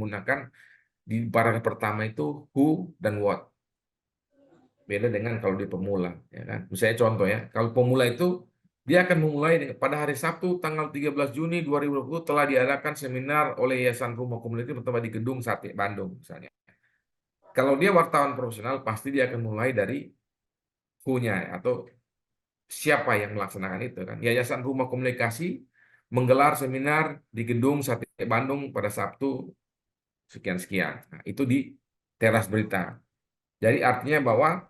menggunakan di paragraf pertama itu who dan what. Beda dengan kalau di pemula, ya kan? Misalnya contoh ya, kalau pemula itu dia akan memulai pada hari Sabtu tanggal 13 Juni 2020 telah diadakan seminar oleh Yayasan Rumah Komunitas pertama di Gedung Sate Bandung misalnya. Kalau dia wartawan profesional pasti dia akan mulai dari who-nya atau siapa yang melaksanakan itu kan. Yayasan Rumah Komunikasi menggelar seminar di Gedung Sate Bandung pada Sabtu sekian-sekian. Nah, itu di teras berita. Jadi artinya bahwa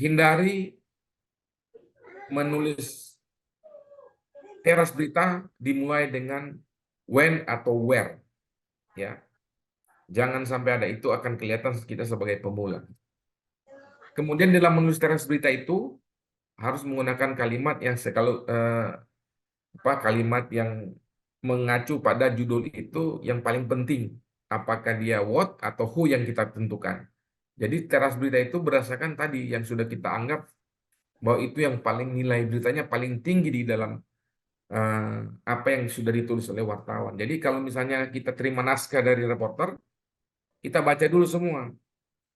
hindari menulis teras berita dimulai dengan when atau where, ya. Jangan sampai ada, itu akan kelihatan kita sebagai pemula. Kemudian dalam menulis teras berita itu harus menggunakan kalimat yang kalau kalimat yang mengacu pada judul itu yang paling penting. Apakah dia what atau who yang kita tentukan. Jadi teras berita itu berdasarkan tadi yang sudah kita anggap bahwa itu yang paling nilai beritanya paling tinggi di dalam apa yang sudah ditulis oleh wartawan. Jadi kalau misalnya kita terima naskah dari reporter, kita baca dulu semua.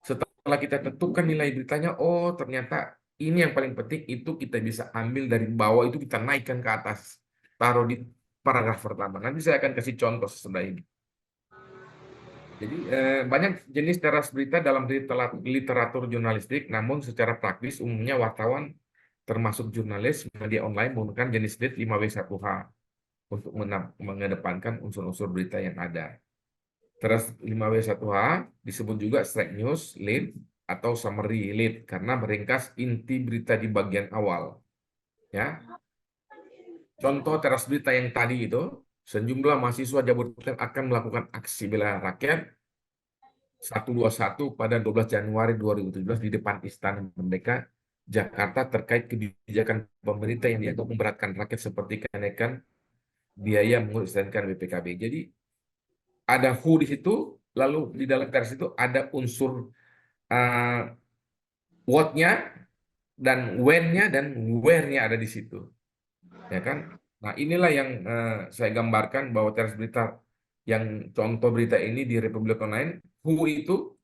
Setelah kita tentukan nilai beritanya, oh ternyata ini yang paling penting, itu kita bisa ambil dari bawah, itu kita naikkan ke atas, taruh di paragraf pertama. Nanti saya akan kasih contoh sesudah ini. Jadi banyak jenis teras berita dalam literatur jurnalistik, namun secara praktis umumnya wartawan termasuk jurnalis media online menggunakan jenis lead 5W1H untuk mengedepankan unsur-unsur berita yang ada. Teras 5W1H disebut juga straight news lead atau summary lead karena meringkas inti berita di bagian awal. Ya, contoh teras berita yang tadi itu, sejumlah mahasiswa Jabodetabek akan melakukan aksi bela rakyat 121 pada 12 Januari 2017 di depan Istana Merdeka, Jakarta terkait kebijakan pemerintah yang dianggap memberatkan rakyat seperti kenaikan biaya mengurus SNK BPKB. Jadi ada who di situ, lalu di dalam teks itu ada unsur uh, what-nya dan when-nya dan where-nya ada di situ, ya kan? Nah, inilah yang saya gambarkan bahwa teks berita yang contoh berita ini di Republik Online, who itu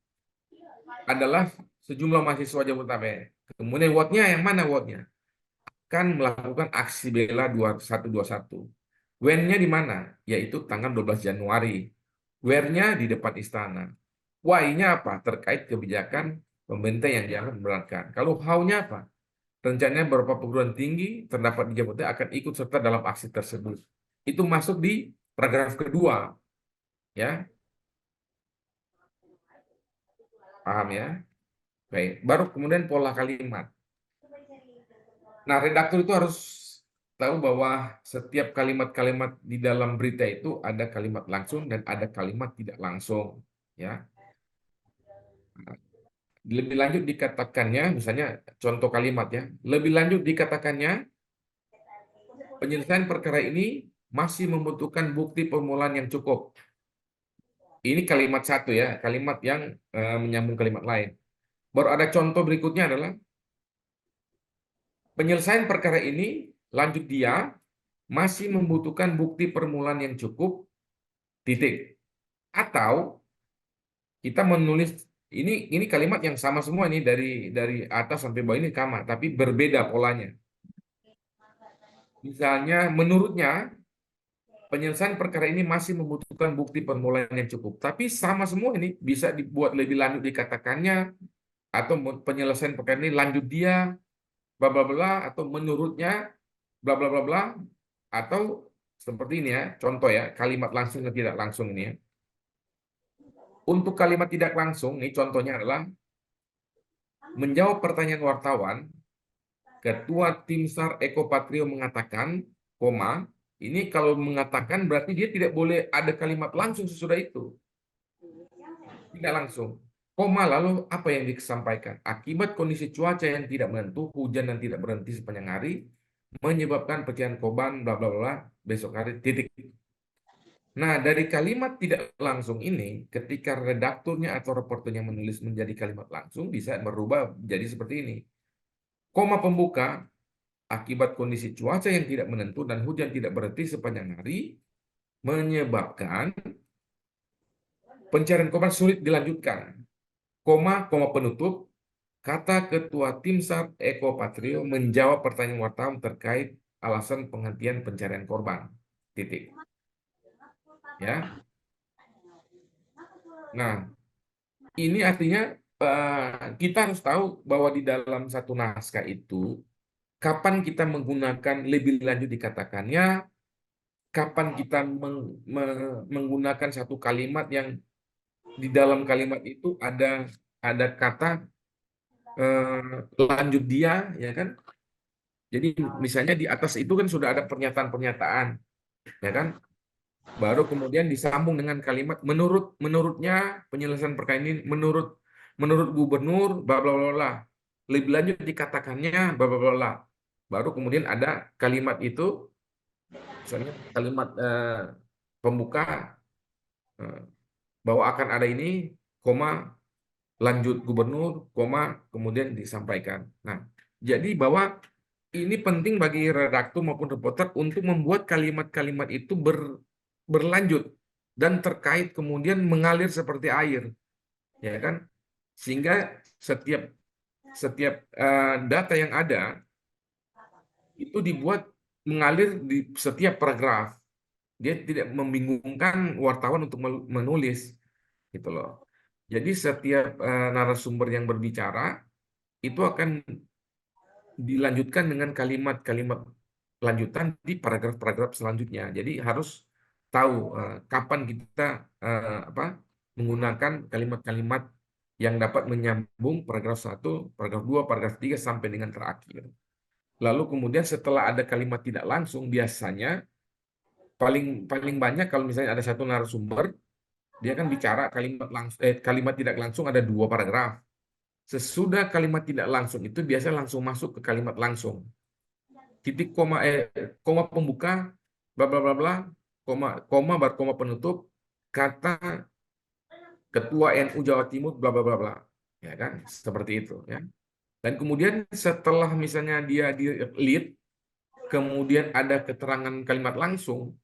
adalah sejumlah mahasiswa Jabodetabek. Kemudian what-nya yang mana what-nya? Kan melakukan aksi bela 2121. When-nya di mana? Yaitu tanggal 12 Januari. Where-nya di depan istana. Why-nya apa? Terkait kebijakan pemerintah yang dianggap memberatkan. Kalau how-nya apa? Rencananya beberapa perguruan tinggi terdapat di Jabodetabek akan ikut serta dalam aksi tersebut. Itu masuk di paragraf kedua, ya. Paham ya? Baik. Baru kemudian pola kalimat. Nah, redaktur itu harus tahu bahwa setiap kalimat-kalimat di dalam berita itu ada kalimat langsung dan ada kalimat tidak langsung, ya. Lebih lanjut dikatakannya, misalnya contoh kalimat ya, lebih lanjut dikatakannya penyelesaian perkara ini masih membutuhkan bukti permulaan yang cukup. Ini kalimat satu ya, kalimat yang menyambung kalimat lain. Baru ada contoh berikutnya adalah penyelesaian perkara ini, lanjut dia, masih membutuhkan bukti permulaan yang cukup, titik. Atau kita menulis ini kalimat yang sama semua ini dari atas sampai bawah ini sama, tapi berbeda polanya. Misalnya menurutnya penyelesaian perkara ini masih membutuhkan bukti permulaan yang cukup, tapi sama semua ini bisa dibuat lebih lanjut dikatakannya, atau penyelesaian perkara ini lanjut dia bla bla bla, atau menurutnya bla bla bla bla, atau seperti ini ya, contoh ya, kalimat langsung dan tidak langsung ini ya. Untuk kalimat tidak langsung, ini contohnya adalah menjawab pertanyaan wartawan, Ketua Tim SAR Eko Patrio mengatakan, koma, ini kalau mengatakan berarti dia tidak boleh ada kalimat langsung sesudah itu. Tidak langsung. Koma, lalu apa yang disampaikan? Akibat kondisi cuaca yang tidak menentu, hujan yang tidak berhenti sepanjang hari, menyebabkan pecahan korban, bla bla bla, besok hari, titik. Nah, dari kalimat tidak langsung ini, ketika redakturnya atau reporternya menulis menjadi kalimat langsung, bisa berubah jadi seperti ini. Koma pembuka, akibat kondisi cuaca yang tidak menentu dan hujan tidak berhenti sepanjang hari, menyebabkan Pencarian korban sulit dilanjutkan. Koma penutup. Kata Ketua Tim SAR Eko Patrio menjawab pertanyaan wartawan terkait alasan penghentian pencarian korban. Titik. Ya. Nah, ini artinya kita harus tahu bahwa di dalam satu naskah itu kapan kita menggunakan lebih lanjut dikatakannya, kapan kita menggunakan satu kalimat yang di dalam kalimat itu ada kata lanjut dia, ya kan? Jadi misalnya di atas itu kan sudah ada pernyataan-pernyataan, ya kan? Baru kemudian disambung dengan kalimat menurutnya penyelesaian perkara ini menurut gubernur bla bla bla bla. Lebih lanjut dikatakannya bla bla bla bla. Baru kemudian ada kalimat itu, misalnya kalimat pembuka eh, bahwa akan ada ini, koma lanjut gubernur, koma kemudian disampaikan. Nah, jadi bahwa ini penting bagi redaktur maupun reporter untuk membuat kalimat-kalimat itu berlanjut dan terkait kemudian mengalir seperti air, ya kan? Sehingga setiap setiap data yang ada itu dibuat mengalir di setiap paragraf. Dia tidak membingungkan wartawan untuk menulis, gitu loh. Jadi setiap narasumber yang berbicara itu akan dilanjutkan dengan kalimat-kalimat lanjutan di paragraf-paragraf selanjutnya. Jadi harus tahu kapan kita apa menggunakan kalimat-kalimat yang dapat menyambung paragraf 1, paragraf 2, paragraf 3 sampai dengan terakhir. Lalu kemudian setelah ada kalimat tidak langsung, biasanya paling paling banyak kalau misalnya ada satu narasumber, dia kan bicara kalimat tidak langsung ada 2 paragraf. Sesudah kalimat tidak langsung itu biasanya langsung masuk ke kalimat langsung. Titik koma pembuka bla bla bla bla, koma baru koma penutup, kata Ketua NU Jawa Timur bla bla bla bla, ya kan, seperti itu ya. Dan kemudian setelah misalnya dia di lead, kemudian ada keterangan kalimat langsung,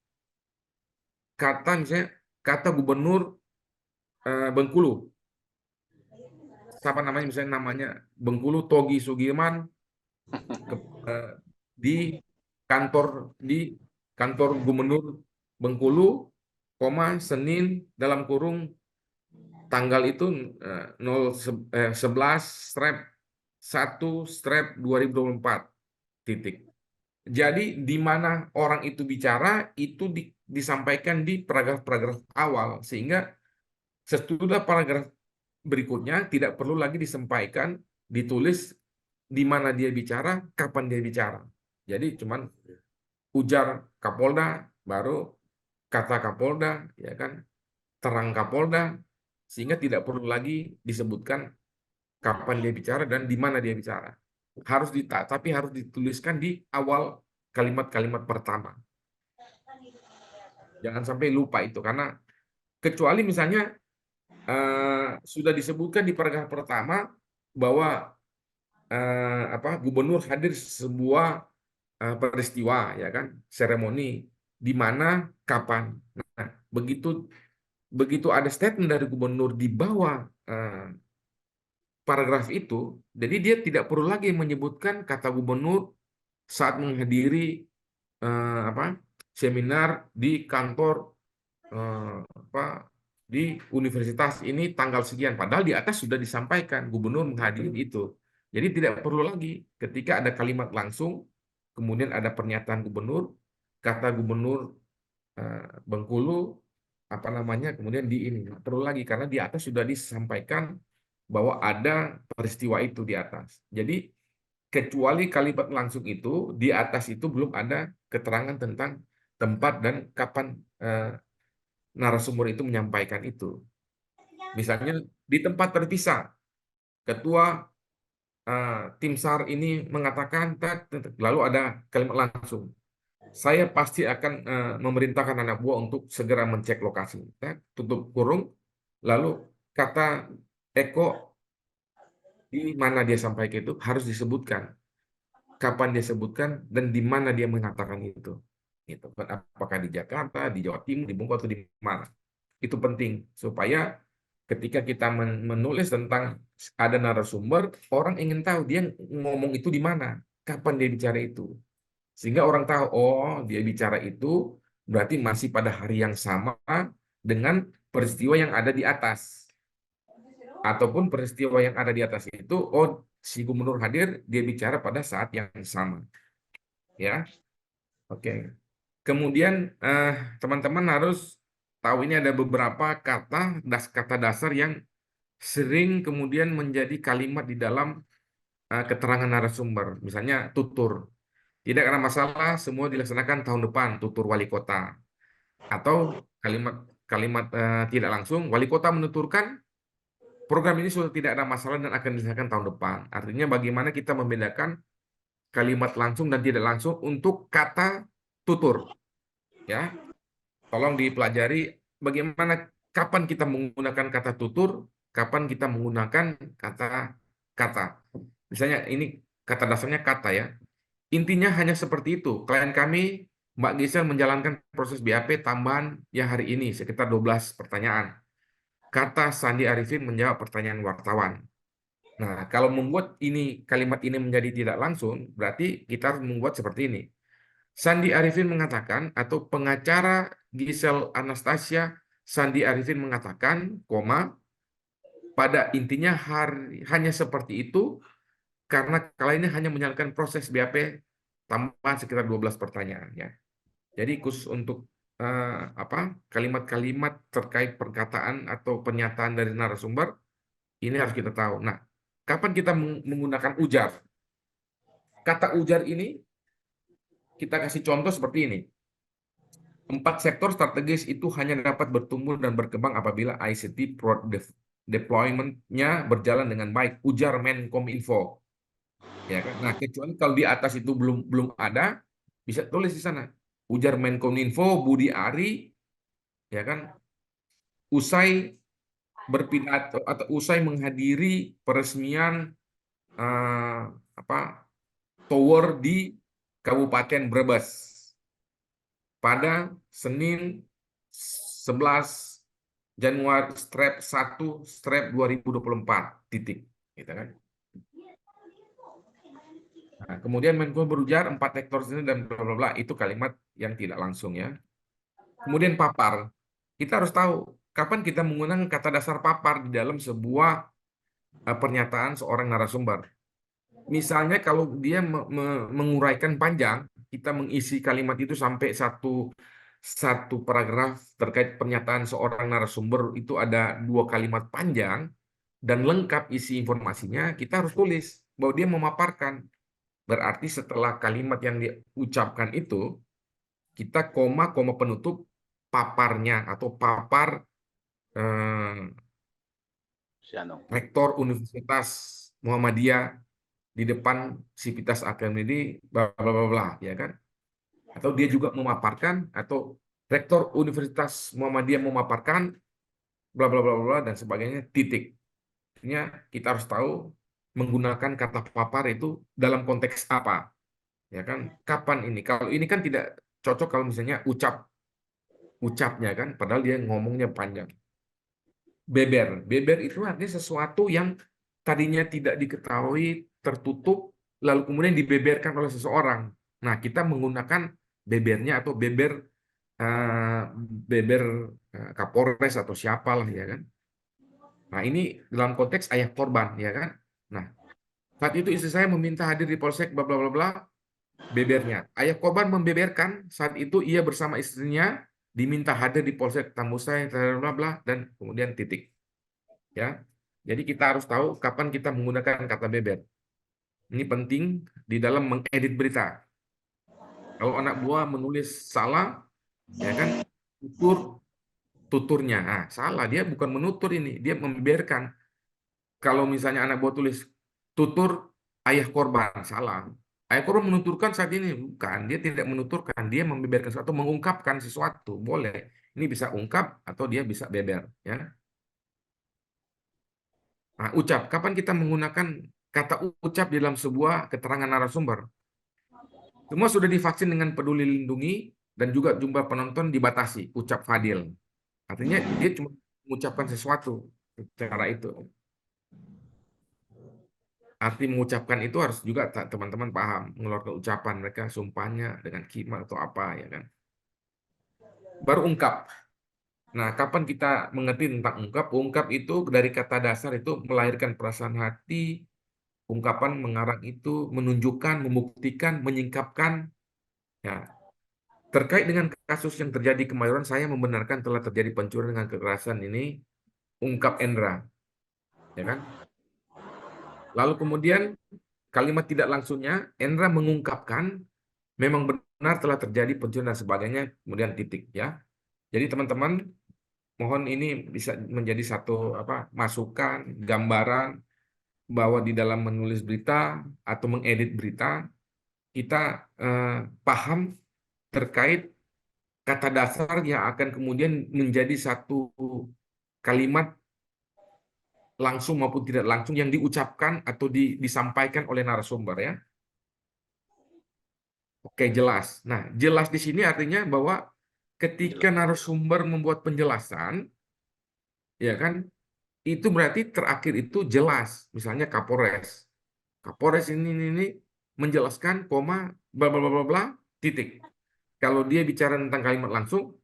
kata misalnya kata Gubernur Bengkulu, siapa namanya, misalnya namanya Bengkulu Togi Sugirman, eh, di di kantor Gubernur Bengkulu, Senin dalam kurung tanggal itu 11/1/2024 titik. Jadi di mana orang itu bicara itu disampaikan di paragraf-paragraf awal, sehingga sesudah paragraf berikutnya tidak perlu lagi disampaikan, ditulis di mana dia bicara, kapan dia bicara. Jadi cuman ujar Kapolda, baru kata Kapolda, ya kan, terang Kapolda, sehingga tidak perlu lagi disebutkan kapan dia bicara dan di mana dia bicara. Tapi harus dituliskan di awal kalimat-kalimat pertama. Jangan sampai lupa itu, karena kecuali misalnya sudah disebutkan di paragraf pertama bahwa gubernur hadir sebuah peristiwa, ya kan, seremoni, di mana, kapan. Nah, begitu begitu ada statement dari gubernur di bawah paragraf itu, jadi dia tidak perlu lagi menyebutkan kata gubernur saat menghadiri seminar di kantor apa di universitas ini tanggal sekian, padahal di atas sudah disampaikan gubernur menghadiri itu. Jadi tidak perlu lagi ketika ada kalimat langsung kemudian ada pernyataan gubernur, kata gubernur Bengkulu apa namanya kemudian di ini nggak perlu lagi, karena di atas sudah disampaikan bahwa ada peristiwa itu di atas. Jadi kecuali kalimat langsung itu, di atas itu belum ada keterangan tentang tempat dan kapan narasumber itu menyampaikan itu. Misalnya di tempat terpisah, ketua tim SAR ini mengatakan, lalu ada kalimat langsung, saya pasti akan memerintahkan anak buah untuk segera mencek lokasi. Tutup kurung, lalu kata Eko di mana dia sampaikan itu harus disebutkan, kapan dia sebutkan dan di mana dia mengatakan itu. Gitu. Apakah di Jakarta, di Jawa Timur, di Bengkulu atau di mana? Itu penting supaya ketika kita menulis tentang ada narasumber, orang ingin tahu dia ngomong itu di mana, kapan dia bicara itu. Sehingga orang tahu, oh dia bicara itu berarti masih pada hari yang sama dengan peristiwa yang ada di atas. Ataupun peristiwa yang ada di atas itu, oh si gubernur hadir, dia bicara pada saat yang sama. Ya, oke. Kemudian teman-teman harus tahu ini ada beberapa kata dasar yang sering kemudian menjadi kalimat di dalam keterangan narasumber. Misalnya tutur. Tidak ada masalah, semua dilaksanakan tahun depan, tutur wali kota. Atau kalimat kalimat tidak langsung, wali kota menuturkan program ini sudah tidak ada masalah dan akan dilaksanakan tahun depan. Artinya bagaimana kita membedakan kalimat langsung dan tidak langsung untuk kata tutur. Ya, tolong dipelajari bagaimana kapan kita menggunakan kata tutur, kapan kita menggunakan kata. Misalnya ini kata dasarnya kata ya. Intinya hanya seperti itu. Klien kami, Mbak Gisel menjalankan proses BAP tambahan yang hari ini sekitar 12 pertanyaan. Kata Sandi Arifin menjawab pertanyaan wartawan. Nah, kalau membuat kalimat ini menjadi tidak langsung, berarti kita harus membuat seperti ini. Sandi Arifin mengatakan, atau pengacara Gisel Anastasia, Sandi Arifin mengatakan, pada intinya hanya seperti itu, karena kali ini hanya menjalankan proses BAP tambahan sekitar 12 pertanyaan. Ya. Jadi khusus untuk kalimat-kalimat terkait perkataan atau pernyataan dari narasumber, ini harus kita tahu. Nah, kapan kita menggunakan ujar? Kata ujar ini, kita kasih contoh seperti ini. 4 sektor strategis itu hanya dapat bertumbuh dan berkembang apabila ICT deployment-nya berjalan dengan baik. Ujar Menkominfo. Ya kan? Nah, kecuali kalau di atas itu belum ada, bisa tulis di sana. Ujar Menkominfo Budi Ari, ya kan? Usai berpidato atau usai menghadiri peresmian tower di Kabupaten Brebes pada Senin 11 Januari strap 1 strap 2024 titik gitu kan. Nah, kemudian Menko berujar 4 hektar ini dan bla bla bla, itu kalimat yang tidak langsung ya. Kemudian papar. Kita harus tahu kapan kita menggunakan kata dasar papar di dalam sebuah pernyataan seorang narasumber. Misalnya kalau dia menguraikan panjang, kita mengisi kalimat itu sampai satu paragraf terkait pernyataan seorang narasumber itu ada 2 kalimat panjang dan lengkap isi informasinya, kita harus tulis bahwa dia memaparkan. Berarti setelah kalimat yang diucapkan itu, kita koma penutup paparnya atau papar rektor Universitas Muhammadiyah di depan Sivitas Akademi, bla bla bla bla, ya kan? Atau dia juga memaparkan, atau rektor Universitas Muhammadiyah memaparkan, bla bla bla bla dan sebagainya, titik. Artinya kita harus tahu menggunakan kata papar itu dalam konteks apa, ya kan? Kapan ini? Kalau ini kan tidak cocok kalau misalnya ucapnya kan, padahal dia ngomongnya panjang. Beber itu artinya sesuatu yang tadinya tidak diketahui, tertutup, lalu kemudian dibeberkan oleh seseorang. Nah, kita menggunakan bebernya atau beber Kapolres atau siapalah ya kan. Nah, ini dalam konteks ayah korban ya kan. Nah, saat itu istri saya meminta hadir di polsek bla bla bla bla, bebernya. Ayah korban membeberkan saat itu ia bersama istrinya diminta hadir di polsek Tambusai bla bla bla dan kemudian titik. Ya. Jadi kita harus tahu kapan kita menggunakan kata beber. Ini penting di dalam mengedit berita. Kalau anak buah menulis salah, ya kan, tuturnya. Nah, salah, dia bukan menutur ini, dia membeberkan. Kalau misalnya anak buah tulis tutur ayah korban, salah. Ayah korban menuturkan saat ini, bukan. Dia tidak menuturkan, dia membeberkan sesuatu, mengungkapkan sesuatu. Boleh. Ini bisa ungkap atau dia bisa beber. Ya. Nah, ucap. Kapan kita menggunakan kata ucap di dalam sebuah keterangan narasumber? Semua sudah divaksin dengan Peduli Lindungi dan juga jumlah penonton dibatasi. Ucap Fadil. Artinya dia cuma mengucapkan sesuatu cara itu. Arti mengucapkan itu harus juga teman-teman paham, mengeluarkan ucapan mereka, sumpahnya dengan kalimat atau apa ya kan. Baru ungkap. Nah, kapan kita mengerti tentang ungkap? Ungkap itu dari kata dasar itu melahirkan perasaan hati, ungkapan mengarang itu menunjukkan, membuktikan, menyingkapkan. Ya, terkait dengan kasus yang terjadi Kemayoran, saya membenarkan telah terjadi pencurian dengan kekerasan ini, ungkap Endra, ya kan? Lalu kemudian kalimat tidak langsungnya, Endra mengungkapkan memang benar telah terjadi pencurian dan sebagainya, kemudian titik ya. Jadi teman-teman, mohon ini bisa menjadi satu masukan, gambaran bahwa di dalam menulis berita atau mengedit berita kita eh, paham terkait kata dasar yang akan kemudian menjadi satu kalimat langsung maupun tidak langsung yang diucapkan atau disampaikan oleh narasumber ya. Oke, jelas. Nah, jelas di sini artinya bahwa ketika narasumber membuat penjelasan, ya kan, itu berarti terakhir itu jelas. Misalnya Kapolres. Kapolres ini menjelaskan, koma, bla bla bla bla bla, titik. Kalau dia bicara tentang kalimat langsung,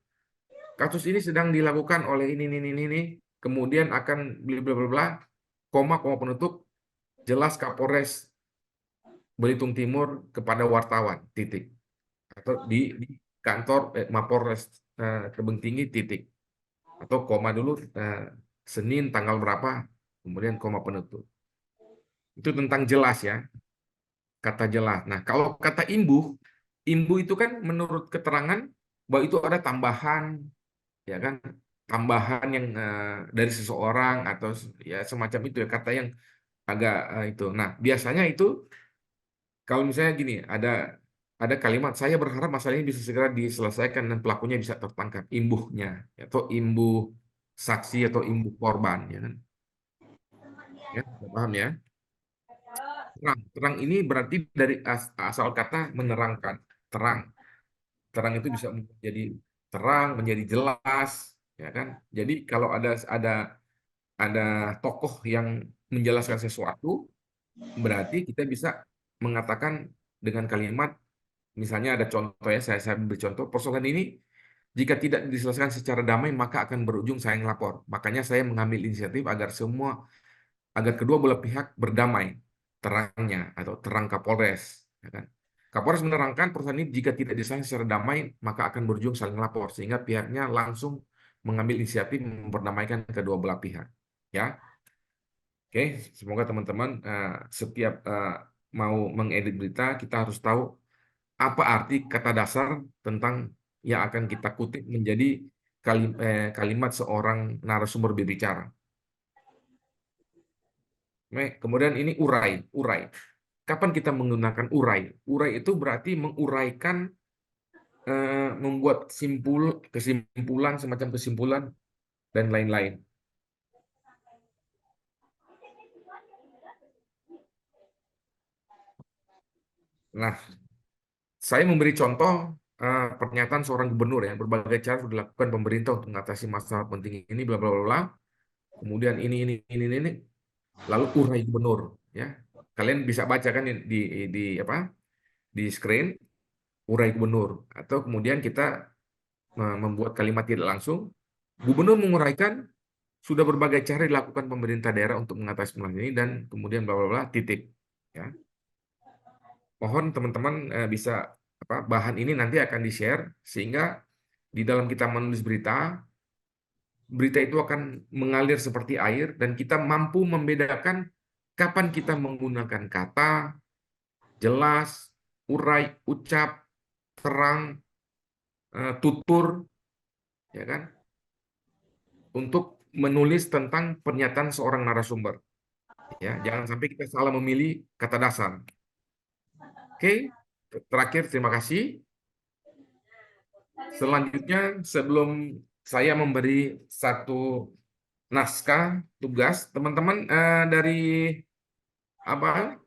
kasus ini sedang dilakukan oleh ini, kemudian akan bla bla bla bla, koma penutup, jelas Kapolres Belitung Timur kepada wartawan, titik. Atau di kantor Mapolres Tebing Tinggi, titik. Atau koma dulu, Senin tanggal berapa, kemudian koma penutup. Itu tentang jelas ya, kata jelas. Nah, kalau kata imbuh, imbuh itu kan menurut keterangan bahwa itu ada tambahan, ya kan, tambahan yang dari seseorang atau ya semacam itu ya, kata yang agak itu. Nah, biasanya itu kalau misalnya gini, ada kalimat saya berharap masalah ini bisa segera diselesaikan dan pelakunya bisa tertangkap, imbuhnya atau imbuh saksi atau imbuh korban, ya kan? Ya, paham ya? Terang, terang ini berarti dari asal kata menerangkan, terang. Terang itu bisa menjadi terang, menjadi jelas, ya kan? Jadi kalau ada tokoh yang menjelaskan sesuatu, berarti kita bisa mengatakan dengan kalimat, misalnya ada contoh ya, saya beri contoh, persoalan ini jika tidak diselesaikan secara damai maka akan berujung saya lapor. Makanya saya mengambil inisiatif agar kedua belah pihak berdamai, terangnya atau terang Kapolres, ya kan? Kapolres menerangkan perusahaan ini jika tidak diselesaikan secara damai maka akan berujung saling lapor sehingga pihaknya langsung mengambil inisiatif memperdamaikan kedua belah pihak. Ya, oke. Semoga teman-teman setiap mau mengedit berita kita harus tahu apa arti kata dasar tentang yang akan kita kutip menjadi kalimat seorang narasumber berbicara. Kemudian ini urai, urai. Kapan kita menggunakan urai? Urai itu berarti menguraikan, membuat kesimpulan, semacam kesimpulan dan lain-lain. Nah, saya memberi contoh pernyataan seorang gubernur ya, berbagai cara sudah dilakukan pemerintah untuk mengatasi masalah penting ini, bla bla bla bla. Kemudian ini, lalu urai gubernur ya. Kalian bisa baca kan di apa? Di screen urai gubernur atau kemudian kita membuat kalimat tidak langsung. Gubernur menguraikan sudah berbagai cara dilakukan pemerintah daerah untuk mengatasi masalah ini dan kemudian bla bla bla, titik ya. Mohon teman-teman bisa bahan ini nanti akan di-share sehingga di dalam kita menulis berita, berita itu akan mengalir seperti air dan kita mampu membedakan kapan kita menggunakan kata jelas, urai, ucap, terang, tutur, ya kan, untuk menulis tentang pernyataan seorang narasumber. Ya, jangan sampai kita salah memilih kata dasar. Oke, terakhir terima kasih. Selanjutnya, sebelum saya memberi satu naskah tugas, teman-teman dari apa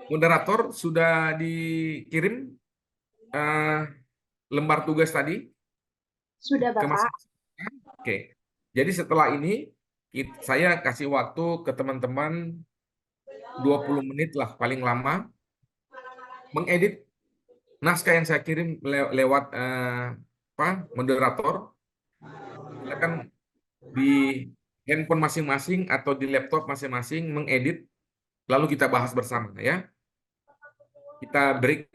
moderator sudah dikirim lembar tugas tadi Sudah, ke Bapak. Oke. Jadi setelah ini saya kasih waktu ke teman-teman 20 menit lah paling lama mengedit naskah yang saya kirim lewat apa moderator. Silakan di handphone masing-masing atau di laptop masing-masing mengedit, lalu kita bahas bersama ya. Kita break,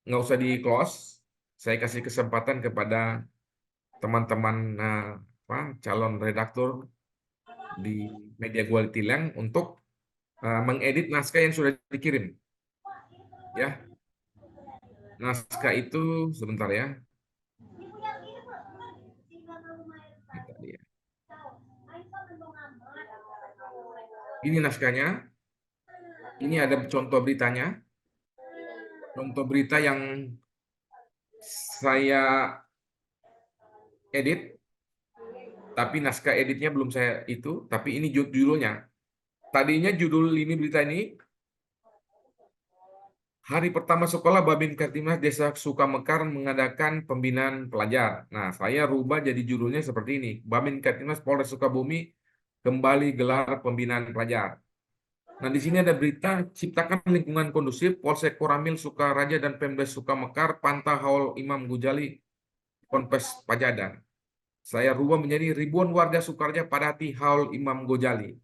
nggak usah di close. Saya kasih kesempatan kepada teman-teman apa, calon redaktur di Media Quality Land untuk mengedit naskah yang sudah dikirim. Ya, naskah itu sebentar ya. Ini tadi ya. Ini naskahnya. Ini ada contoh beritanya. Contoh berita yang saya edit, tapi naskah editnya belum saya itu. Tapi ini judulnya. Tadinya judul ini berita ini hari pertama sekolah Babin Kartimas Desa Sukamekar mengadakan pembinaan pelajar. Nah, saya rubah jadi judulnya seperti ini. Babin Kartimas Polres Sukabumi kembali gelar pembinaan pelajar. Nah, di sini ada berita ciptakan lingkungan kondusif Polsek Koramil Sukaraja dan Pemdes Sukamekar pantau haul Imam Ghazali Ponpes Pajadan. Saya rubah menjadi ribuan warga Sukaraja padati haul Imam Ghazali.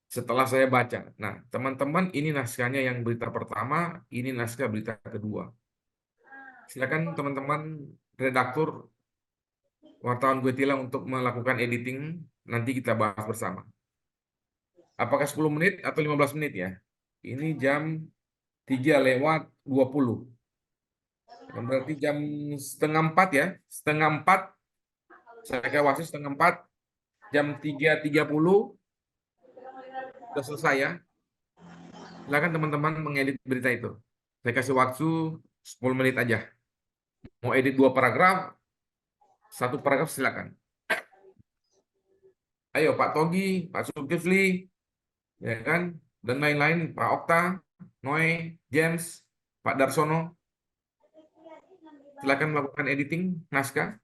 Setelah saya baca. Nah, teman-teman, ini naskahnya yang berita pertama, ini naskah berita kedua. Silakan teman-teman redaktur wartawan gue Tilang untuk melakukan editing, nanti kita bahas bersama. Apakah 10 menit atau 15 menit ya? Ini jam 3:20. Berarti jam setengah 4 ya. Setengah 4, saya ke wasit setengah 4, jam 3:30 sudah selesai ya. Silakan teman-teman mengedit berita itu. Saya kasih waktu 10 menit aja. Mau edit 2 paragraf, 1 paragraf silakan. Ayo Pak Togi, Pak Zulkifli, ya kan, dan lain-lain, Pak Okta, Noe, James, Pak Darsono, silakan melakukan editing naskah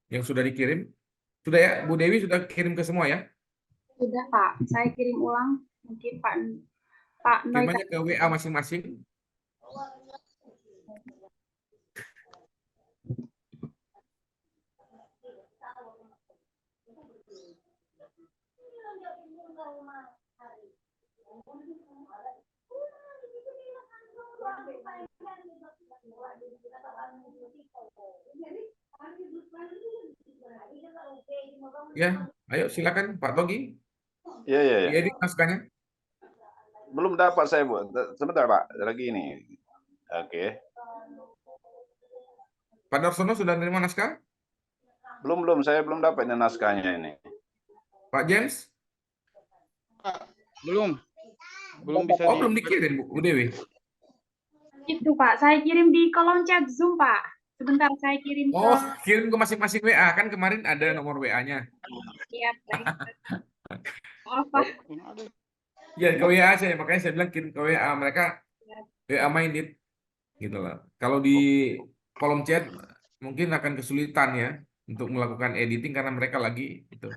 yang sudah dikirim. Sudah ya, Bu Dewi sudah kirim ke semua ya? Sudah, Pak. Saya kirim ulang. Mungkin Pak Noy. Kirimnya ke WA masing-masing. Ya, ayo silakan Pak Togi, Iya, iya, iya. diedit naskahnya. Belum dapat saya, Bu. Sebentar, Pak. Lagi ini. Oke. Pak Darsono sudah menerima naskah? Belum. Saya belum dapat ini naskahnya ini. Pak James? Belum bisa Oh, belum dikirim Bu Dewi. Itu, Pak. Saya kirim di kolom chat Zoom, Pak. Sebentar, saya kirim ke... Oh, kirim ke masing-masing WA. Kan kemarin ada nomor WA-nya. Iya, baik. Maaf, Pak. Ya, ke WA saya. Makanya saya bilang kirim ke WA. Mereka WA minded. Gitu lah. Kalau di kolom chat mungkin akan kesulitan ya untuk melakukan editing karena mereka lagi itu.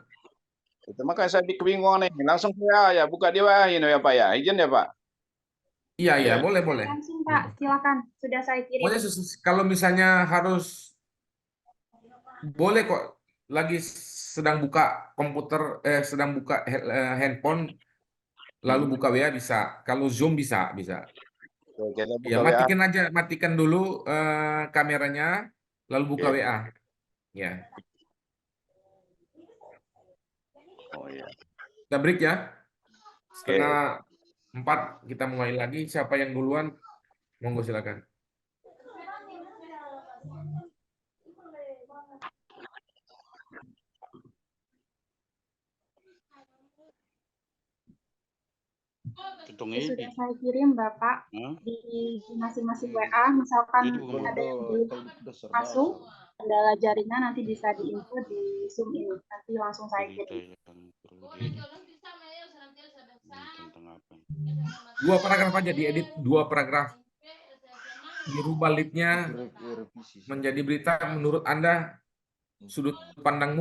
Itu makanya saya kebingungan nih. Langsung WA ya. Buka di WA ini ya, Pak ya. Izin ya, Pak. Iya, Iya. boleh. Langsung, Pak. Silakan. Sudah saya kirim. Pokoknya kalau misalnya harus boleh kok lagi sedang buka komputer, sedang buka handphone lalu buka WA bisa. Kalau Zoom bisa. Oke, saya Ya, buka WA. matikan dulu kameranya lalu buka Oke. WA. Ya. Oh iya. Kita break ya. Oke. 3:30 kita mulai lagi. Siapa yang duluan? Monggo silakan. Sudah saya kirim, Bapak, di masing-masing WA. Misalkan ada yang belum masuk, kendala jaringan nanti bisa diinfo di Zoom ini. Nanti langsung saya kirim. 2 paragraf aja diedit, 2 paragraf. Dirubah lead-nya menjadi berita menurut Anda sudut pandangmu